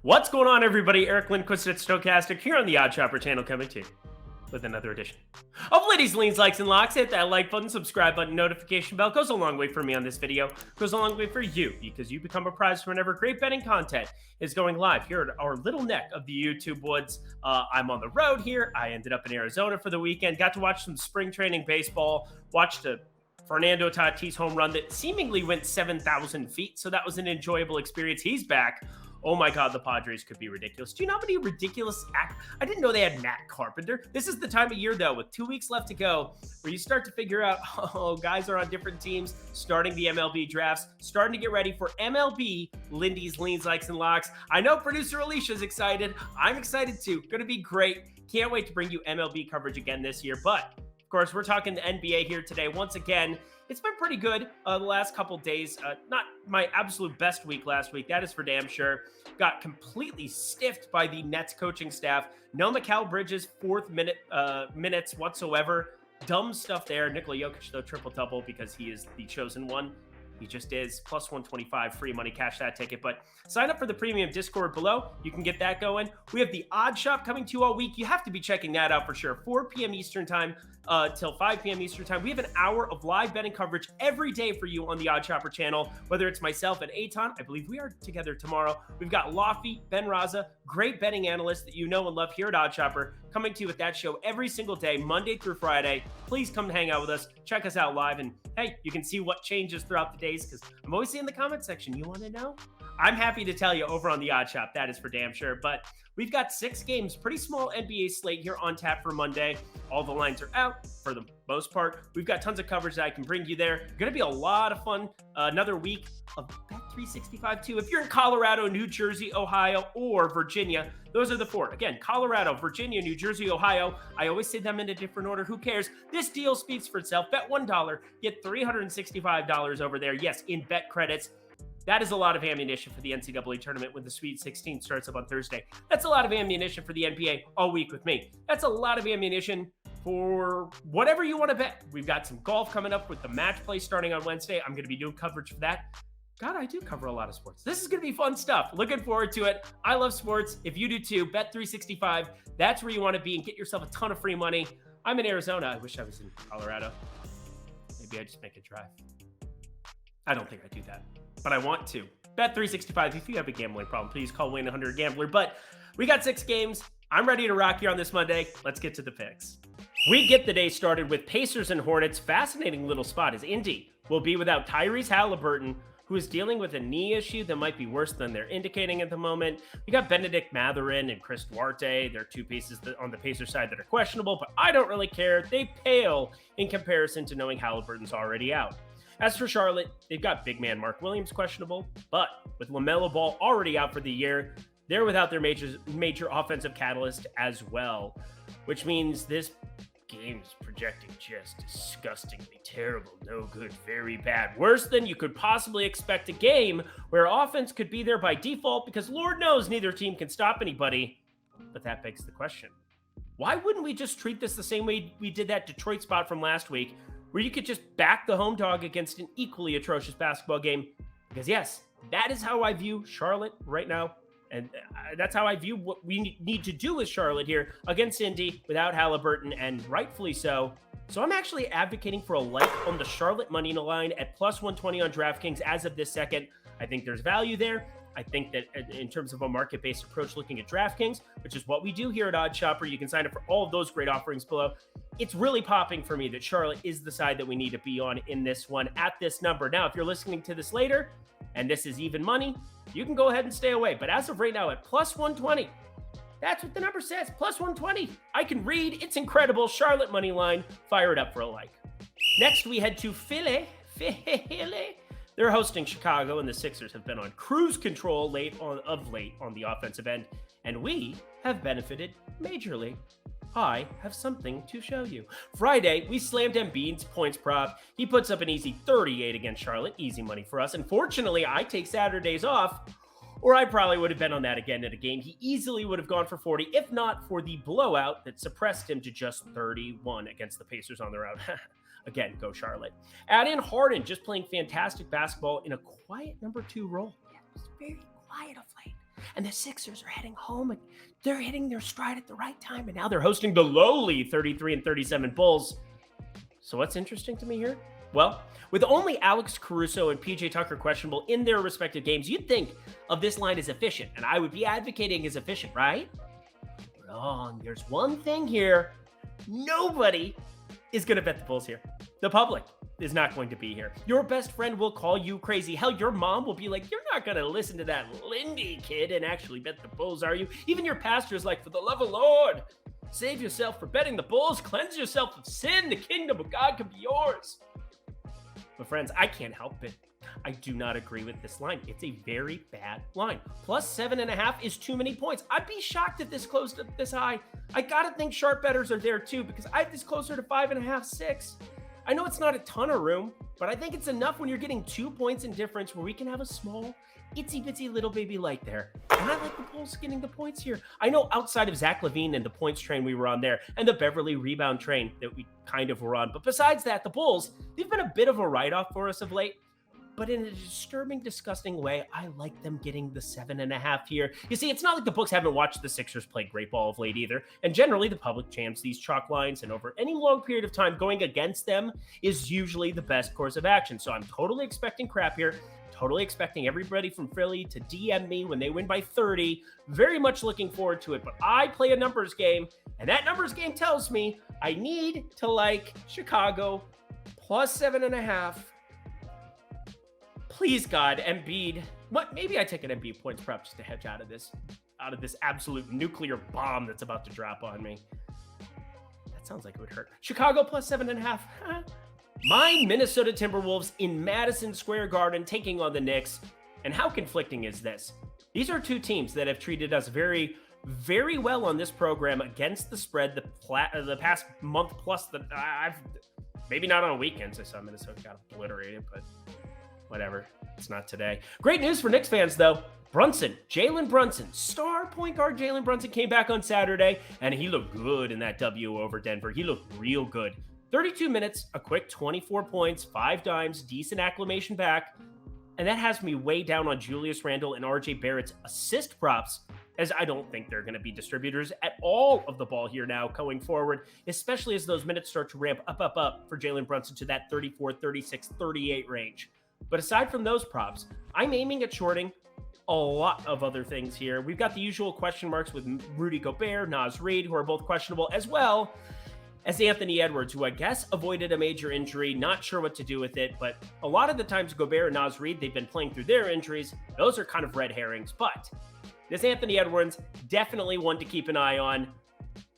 What's going on, everybody? Eric Lindquist at Stochastic here on the Odd Shopper channel, coming to you with another edition of Liddy's Leans, Likes, and Locks. Hit that like button, subscribe button, notification bell. Goes a long way for me on this video. Goes a long way for you, because you become a prize whenever great betting content is going live here at our little neck of the YouTube woods. I'm on the road here. I ended up in Arizona for the weekend. Got to watch some spring training baseball. Watched a Fernando Tatis home run that seemingly went 7,000 feet. So that was an enjoyable experience. He's back. Oh my God, the Padres could be ridiculous. Do you know how many ridiculous I didn't know they had Matt Carpenter. This is the time of year, though, with 2 weeks left to go, where you start to figure out, guys are on different teams, starting the MLB drafts, starting to get ready for MLB, Lindy's Leans, Likes, and Locks. I know producer Alicia's excited. I'm excited too. Going to be great. Can't wait to bring you MLB coverage again this year. But, of course, we're talking the NBA here today. Once again, it's been pretty good the last couple days. Not my absolute best week last week. That is for damn sure. Got completely stiffed by the Nets coaching staff. No Mikal Bridges, minutes whatsoever. Dumb stuff there. Nikola Jokic, though, triple-double because he is the chosen one. He just is. Plus 125 free money. Cash that ticket. But sign up for the premium Discord below. You can get that going. We have the Odd Shop coming to you all week. You have to be checking that out for sure. 4 p.m. Eastern time till 5 p.m. Eastern time. We have an hour of live betting coverage every day for you on the Odd Shopper channel, whether it's myself and Eitan. I believe we are together tomorrow. We've got Lofty, Ben Raza, great betting analysts that you know and love here at Odd Shopper, coming to you with that show every single day, Monday through Friday. Please come hang out with us. Check us out live. And hey, you can see what changes throughout the days, because I'm always in the comment section. You want to know? I'm happy to tell you over on the Odd Shop. That is for damn sure. But we've got 6 games, pretty small NBA slate here on tap for Monday. All the lines are out for the most part. We've got tons of coverage that I can bring you there. Going to be a lot of fun. Another week of Bet365 too. If you're in Colorado, New Jersey, Ohio, or Virginia, those are the 4. Again, Colorado, Virginia, New Jersey, Ohio. I always say them in a different order. Who cares? This deal speaks for itself. Bet $1, get $365 over there. Yes, in bet credits. That is a lot of ammunition for the NCAA tournament when the Sweet 16 starts up on Thursday. That's a lot of ammunition for the NBA all week with me. That's a lot of ammunition for whatever you want to bet. We've got some golf coming up with the match play starting on Wednesday. I'm going to be doing coverage for that. God, I do cover a lot of sports. This is going to be fun stuff. Looking forward to it. I love sports. If you do too, Bet365. That's where you want to be and get yourself a ton of free money. I'm in Arizona. I wish I was in Colorado. Maybe I just make a drive. I don't think I do that, but I want to. Bet365, if you have a gambling problem, please call Wayne 100 Gambler. But we got 6 games. I'm ready to rock here on this Monday. Let's get to the picks. We get the day started with Pacers and Hornets. Fascinating little spot as Indy will be without Tyrese Halliburton, who is dealing with a knee issue that might be worse than they're indicating at the moment. We got Benedict Mathurin and Chris Duarte. They're 2 pieces on the Pacers side that are questionable, but I don't really care. They pale in comparison to knowing Halliburton's already out. As for Charlotte, they've got big man Mark Williams questionable, but with LaMelo Ball already out for the year, they're without their major offensive catalyst as well, which means this game is projecting just disgustingly terrible, no good, very bad, worse than you could possibly expect a game where offense could be there by default, because Lord knows neither team can stop anybody. But that begs the question, why wouldn't we just treat this the same way we did that Detroit spot from last week, where you could just back the home dog against an equally atrocious basketball game? Because yes, that is how I view Charlotte right now. And that's how I view what we need to do with Charlotte here against Indy without Halliburton, and rightfully so. So I'm actually advocating for a like on the Charlotte money line at plus 120 on DraftKings as of this second. I think there's value there. I think that in terms of a market-based approach looking at DraftKings, which is what we do here at Odd Shopper, you can sign up for all of those great offerings below. It's really popping for me that Charlotte is the side that we need to be on in this one at this number. Now, if you're listening to this later and this is even money, you can go ahead and stay away. But as of right now at plus 120, that's what the number says, plus 120. I can read. It's incredible. Charlotte money line. Fire it up for a like. Next, we head to Philly. They're hosting Chicago, and the Sixers have been on cruise control of late on the offensive end, and we have benefited majorly. I have something to show you. Friday, we slammed Embiid's points prop. He puts up an easy 38 against Charlotte. Easy money for us. Unfortunately, I take Saturdays off, or I probably would have been on that again in a game. He easily would have gone for 40, if not for the blowout that suppressed him to just 31 against the Pacers on the road. Again, go Charlotte. Add in Harden, just playing fantastic basketball in a quiet number 2 role. Yeah, it's very quiet of late. And the Sixers are heading home. They're hitting their stride at the right time. And now they're hosting the lowly 33-37 Bulls. So what's interesting to me here? Well, with only Alex Caruso and PJ Tucker questionable in their respective games, you'd think of this line as efficient. And I would be advocating as efficient, right? Wrong. There's one thing here. Nobody is going to bet the Bulls here. The public is not going to be here. Your best friend will call you crazy. Hell, your mom will be like, you're not going to listen to that Lindy kid and actually bet the Bulls, are you? Even your pastor is like, for the love of the Lord, save yourself for betting the Bulls. Cleanse yourself of sin. The kingdom of God can be yours. But friends, I can't help it. I do not agree with this line. It's a very bad line. Plus 7.5 is too many points. I'd be shocked if this close to this high. I got to think sharp bettors are there too, because I have this closer to 5.5, 6. I know it's not a ton of room, but I think it's enough when you're getting 2 points in difference where we can have a small, itsy bitsy little baby light there. And I like the Bulls getting the points here. I know outside of Zach LaVine and the points train we were on there, and the Beverly rebound train that we kind of were on, but besides that, the Bulls, they've been a bit of a write-off for us of late. But in a disturbing, disgusting way, I like them getting the 7.5 here. You see, it's not like the books haven't watched the Sixers play great ball of late either. And generally, the public champs these chalk lines, and over any long period of time, going against them is usually the best course of action. So I'm totally expecting crap here. Totally expecting everybody from Philly to DM me when they win by 30. Very much looking forward to it. But I play a numbers game, and that numbers game tells me I need to like Chicago plus 7.5. Please, God, Embiid. What? Maybe I take an Embiid points prop just to hedge out of this absolute nuclear bomb that's about to drop on me. That sounds like it would hurt. Chicago plus 7.5. My Minnesota Timberwolves in Madison Square Garden taking on the Knicks. And how conflicting is this? These are two teams that have treated us very, very well on this program against the spread the past month plus. Maybe not on weekends. I saw Minnesota got obliterated, but whatever. It's not today. Great news for Knicks fans, though. Jalen Brunson, star point guard Jalen Brunson came back on Saturday, and he looked good in that W over Denver. He looked real good. 32 minutes, a quick 24 points, 5 dimes, decent acclimation back. And that has me way down on Julius Randle and RJ Barrett's assist props, as I don't think they're going to be distributors at all of the ball here now going forward, especially as those minutes start to ramp up for Jalen Brunson to that 34, 36, 38 range. But aside from those props, I'm aiming at shorting a lot of other things here. We've got the usual question marks with Rudy Gobert, Naz Reid, who are both questionable, as well as Anthony Edwards, who I guess avoided a major injury. Not sure what to do with it, but a lot of the times Gobert and Naz Reid, they've been playing through their injuries. Those are kind of red herrings, but this Anthony Edwards, definitely one to keep an eye on.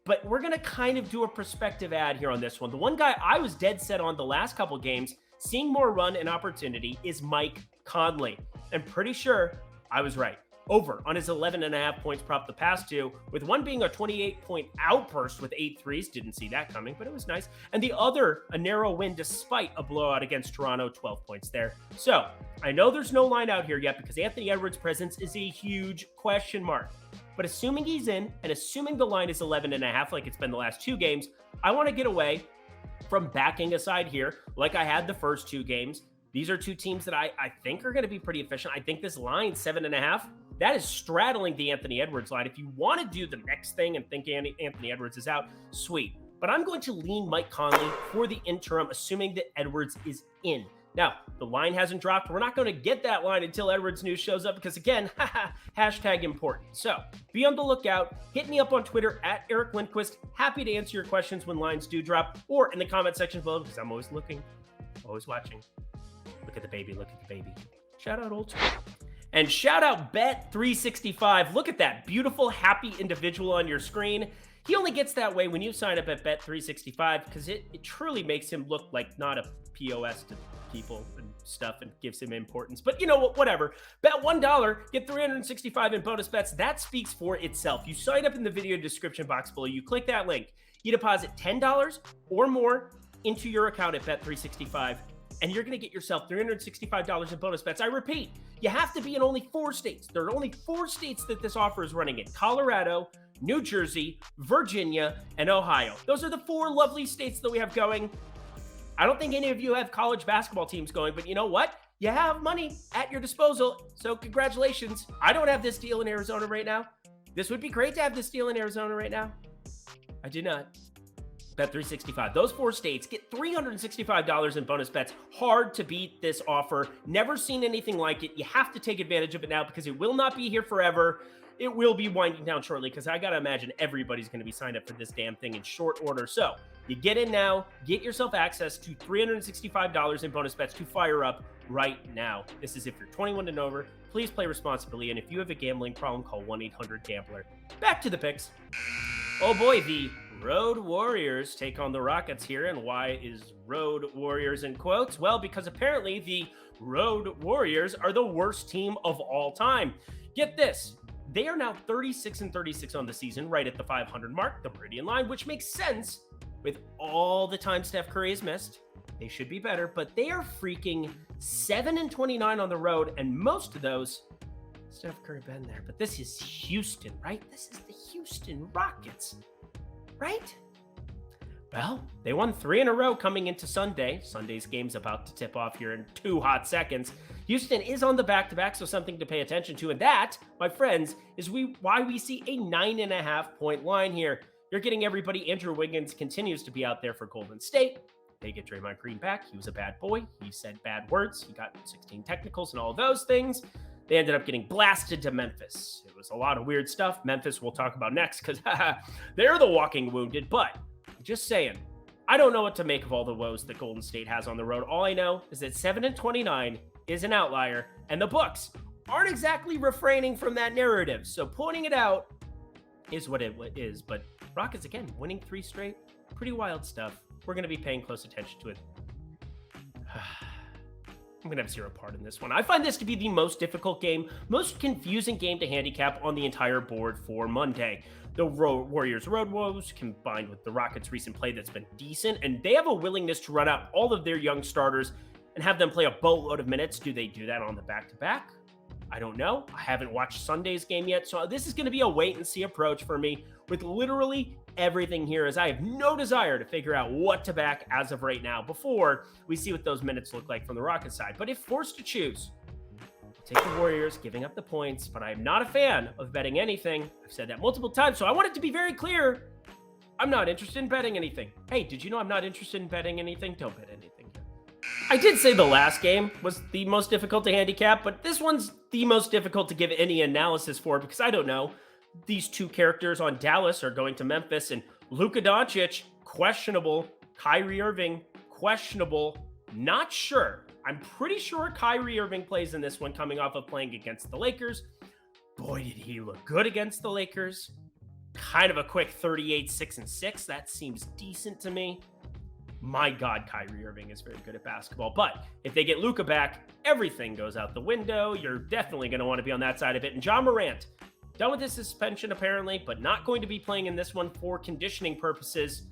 But we're going to kind of do a perspective ad here on this one. The one guy I was dead set on the last couple games, seeing more run and opportunity, is Mike Conley. I'm pretty sure I was right. Over on his 11.5 points prop the past two, with one being a 28-point outburst with 8 threes. Didn't see that coming, but it was nice. And the other, a narrow win despite a blowout against Toronto, 12 points there. So I know there's no line out here yet because Anthony Edwards' presence is a huge question mark. But assuming he's in, and assuming the line is 11.5 like it's been the last 2 games, I want to get away from backing aside here like I had the first 2 games. These are 2 teams that I think are going to be pretty efficient. I think this line, 7.5, that is straddling the Anthony Edwards line. If you want to do the next thing and think Anthony Edwards is out, sweet. But I'm going to lean Mike Conley for the interim, assuming that Edwards is in. Now, the line hasn't dropped. We're not going to get that line until Edwards news shows up because, again, hashtag important. So be on the lookout. Hit me up on Twitter at Eric Lindquist. Happy to answer your questions when lines do drop, or in the comment section below because I'm always looking, always watching. Look at the baby. Look at the baby. Shout out old school. And shout out Bet365. Look at that beautiful, happy individual on your screen. He only gets that way when you sign up at Bet365 because it truly makes him look like not a POS to people and stuff and gives him importance. But you know what? Whatever. Bet $1, get 365 in bonus bets. That speaks for itself. You sign up in the video description box below. You click that link. You deposit $10 or more into your account at Bet365. And you're going to get yourself $365 in bonus bets. I repeat, you have to be in only 4 states. There are only 4 states that this offer is running in: Colorado, New Jersey, Virginia, and Ohio. Those are the 4 lovely states that we have going. I don't think any of you have college basketball teams going, but you know what? you have money at your disposal. So congratulations. I don't have this deal in Arizona right now. This would be great to have this deal in Arizona right now. I do not. Bet 365. Those 4 states get $365 in bonus bets. Hard to beat this offer. Never seen anything like it. You have to take advantage of it now because it will not be here forever. It will be winding down shortly because I got to imagine everybody's going to be signed up for this damn thing in short order. So you get in now, get yourself access to $365 in bonus bets to fire up right now. This is if you're 21 and over. Please play responsibly. And if you have a gambling problem, call 1-800-GAMBLER. Back to the picks. Oh boy, the Road Warriors take on the Rockets here. And why is Road Warriors in quotes? Well, because apparently the Road Warriors are the worst team of all time. Get this. They are now 36-36 on the season, right at the 500 mark, the meridian line, which makes sense with all the time Steph Curry has missed. They should be better, but they are freaking 7-29 on the road, and most of those, Steph Curry been there. But this is Houston, right? This is the Houston Rockets, right? Well, they won 3 in a row coming into Sunday. Sunday's game's about to tip off here in 2 hot seconds. Houston is on the back-to-back, so something to pay attention to. And that, my friends, is why we see a 9.5-point line here. You're getting everybody. Andrew Wiggins continues to be out there for Golden State. They get Draymond Green back. He was a bad boy. He said bad words. He got 16 technicals and all of those things. They ended up getting blasted to Memphis. It was a lot of weird stuff. Memphis we'll talk about next because they're the walking wounded. But just saying, I don't know what to make of all the woes that Golden State has on the road. All I know is that 7-29 is an outlier, and the books aren't exactly refraining from that narrative. So pointing it out is what it is. But Rockets, again, winning 3 straight. Pretty wild stuff. We're going to be paying close attention to it. I'm going to have 0 part in this one. I find this to be the most difficult game, most confusing game to handicap on the entire board for Monday. The Warriors' road woes combined with the Rockets' recent play that's been decent, and they have a willingness to run out all of their young starters and have them play a boatload of minutes. Do they do that on the back-to-back? I don't know. I haven't watched Sunday's game yet, so this is going to be a wait-and-see approach for me with literally everything here, as I have no desire to figure out what to back as of right now before we see what those minutes look like from the Rockets side. But if forced to choose, I'll take the Warriors, giving up the points, but I am not a fan of betting anything. I've said that multiple times, so I want it to be very clear. I'm not interested in betting anything. Hey, did you know I'm not interested in betting anything? Don't bet anything here. I did say the last game was the most difficult to handicap, but this one's the most difficult to give any analysis for because I don't know. These 2 characters on Dallas are going to Memphis, and Luka Doncic, questionable. Kyrie Irving, questionable. Not sure. I'm pretty sure Kyrie Irving plays in this one coming off of playing against the Lakers. Boy, did he look good against the Lakers. Kind of a quick 38-6-6. That seems decent to me. My God, Kyrie Irving is very good at basketball. But if they get Luka back, everything goes out the window. You're definitely going to want to be on that side of it. And John Morant, done with his suspension apparently, but not going to be playing in this one for conditioning purposes.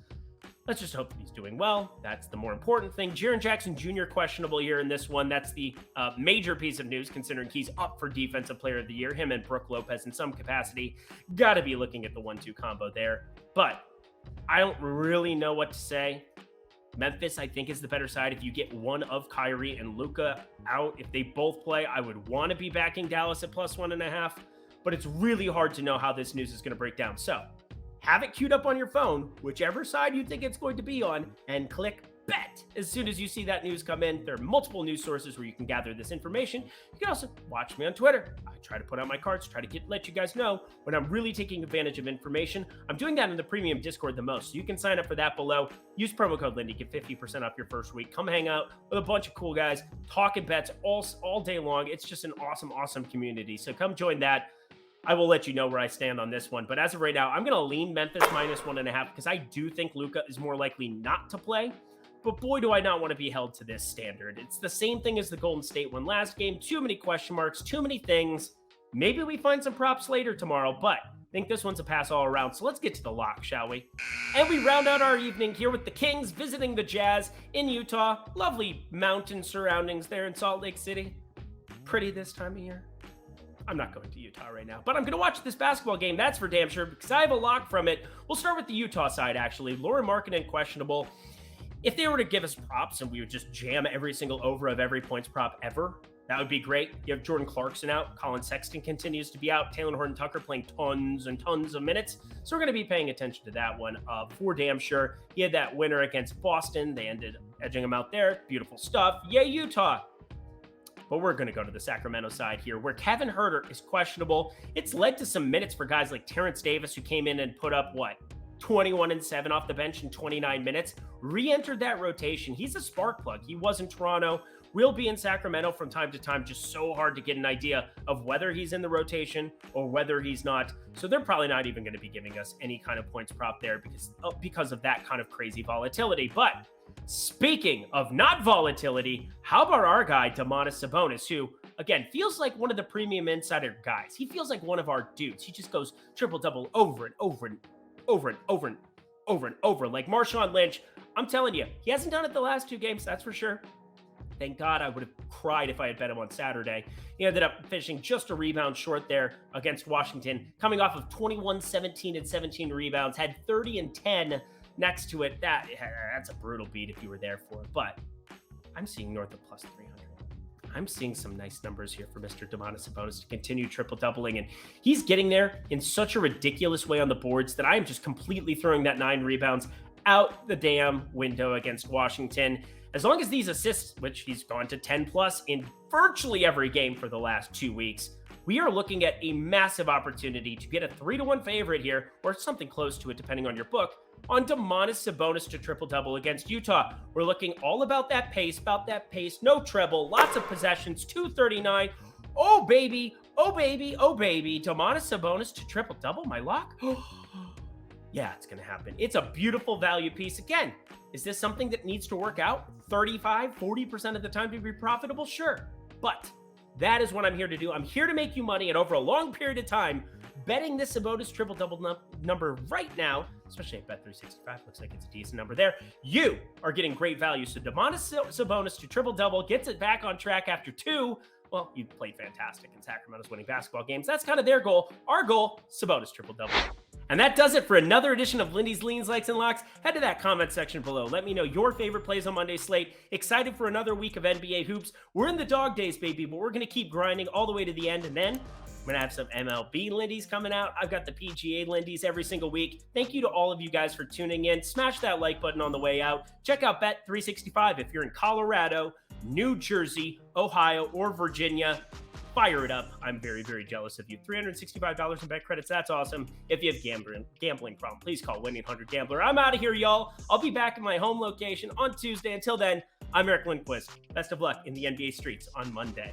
Let's just hope that he's doing well. That's the more important thing. Jaren Jackson Jr. questionable here in this one. That's the major piece of news considering he's up for Defensive Player of the Year. Him and Brook Lopez in some capacity. Got to be looking at the 1-2 combo there. But I don't really know what to say. Memphis, I think, is the better side. If you get one of Kyrie and Luka out, if they both play, I would want to be backing Dallas at +1.5. But it's really hard to know how this news is going to break down. So have it queued up on your phone, whichever side you think it's going to be on, and click bet as soon as you see that news come in. There are multiple news sources where you can gather this information. You can also watch me on Twitter. I try to put out my cards, try to let you guys know when I'm really taking advantage of information. I'm doing that in the premium Discord the most, so you can sign up for that below. Use promo code Lindy, get 50% off your first week. Come hang out with a bunch of cool guys, talking bets all day long. It's just an awesome community. So come join that. I will let you know where I stand on this one. But as of right now, I'm going to lean Memphis -1.5 because I do think Luka is more likely not to play. But boy, do I not want to be held to this standard. It's the same thing as the Golden State one last game. Too many question marks, too many things. Maybe we find some props later tomorrow, but I think this one's a pass all around. So let's get to the lock, shall we? And we round out our evening here with the Kings visiting the Jazz in Utah. Lovely mountain surroundings there in Salt Lake City. Pretty this time of year. I'm not going to Utah right now, but I'm going to watch this basketball game. That's for damn sure because I have a lock from it. We'll start with the Utah side, actually. Lauri Markkanen questionable. If they were to give us props and we would just jam every single over of every points prop ever, that would be great. You have Jordan Clarkson out. Colin Sexton continues to be out. Taylor Horton-Tucker playing tons and tons of minutes. So we're going to be paying attention to that one for damn sure. He had that winner against Boston. They ended edging him out there. Beautiful stuff. Yay, Utah. But we're going to go to the Sacramento side here, where Kevin Huerter is questionable. It's led to some minutes for guys like Terrence Davis, who came in and put up, 21 and 7 off the bench in 29 minutes. Re-entered that rotation. He's a spark plug. He was in Toronto. Will be in Sacramento from time to time. Just so hard to get an idea of whether he's in the rotation or whether he's not. So they're probably not even going to be giving us any kind of points prop there because of that kind of crazy volatility. But speaking of not volatility, how about our guy, Domantas Sabonis, who, again, feels like one of the premium insider guys. He feels like one of our dudes. He just goes triple-double over and over and over and over and over and over. Like Marshawn Lynch, I'm telling you, he hasn't done it the last 2 games, that's for sure. Thank God I would have cried if I had bet him on Saturday. He ended up finishing just a rebound short there against Washington, coming off of 21, 17, and 17 rebounds, had 30 and 10 next to it. That's a brutal beat if you were there for it, but I'm seeing north of plus 300. I'm seeing some nice numbers here for Mr. Domantas Sabonis to continue triple-doubling, and he's getting there in such a ridiculous way on the boards that I am just completely throwing that 9 rebounds out the damn window against Washington. As long as these assists, which he's gone to 10 plus in virtually every game for the last 2 weeks, we are looking at a massive opportunity to get a 3-1 favorite here, or something close to it depending on your book, on Domantas Sabonis to triple-double against Utah. We're looking all about that pace, no treble, lots of possessions, 239. Oh, baby, oh, baby, oh, baby. Domantas Sabonis to triple-double, my lock? Yeah, it's going to happen. It's a beautiful value piece. Again, is this something that needs to work out 35, 40% of the time to be profitable? Sure. But that is what I'm here to do. I'm here to make you money, and over a long period of time, betting this Sabonis triple-double number right now, especially at Bet365, looks like it's a decent number there, you are getting great value. So Domantas Sabonis to triple-double, gets it back on track after 2. Well, you played fantastic, and Sacramento's winning basketball games. That's kind of their goal. Our goal, Sabonis triple-double. And that does it for another edition of Lindy's Leans, Likes, and Locks. Head to that comment section below. Let me know your favorite plays on Monday's slate. Excited for another week of NBA hoops. We're in the dog days, baby, but we're going to keep grinding all the way to the end. And then I'm going to have some MLB Lindy's coming out. I've got the PGA Lindy's every single week. Thank you to all of you guys for tuning in. Smash that like button on the way out. Check out Bet365 if you're in Colorado, New Jersey, Ohio, or Virginia. Fire it up. I'm very, very jealous of you. $365 in bet credits. That's awesome. If you have gambling problem, please call 1-800-GAMBLER. I'm out of here, y'all. I'll be back in my home location on Tuesday. Until then, I'm Eric Lindquist. Best of luck in the NBA streets on Monday.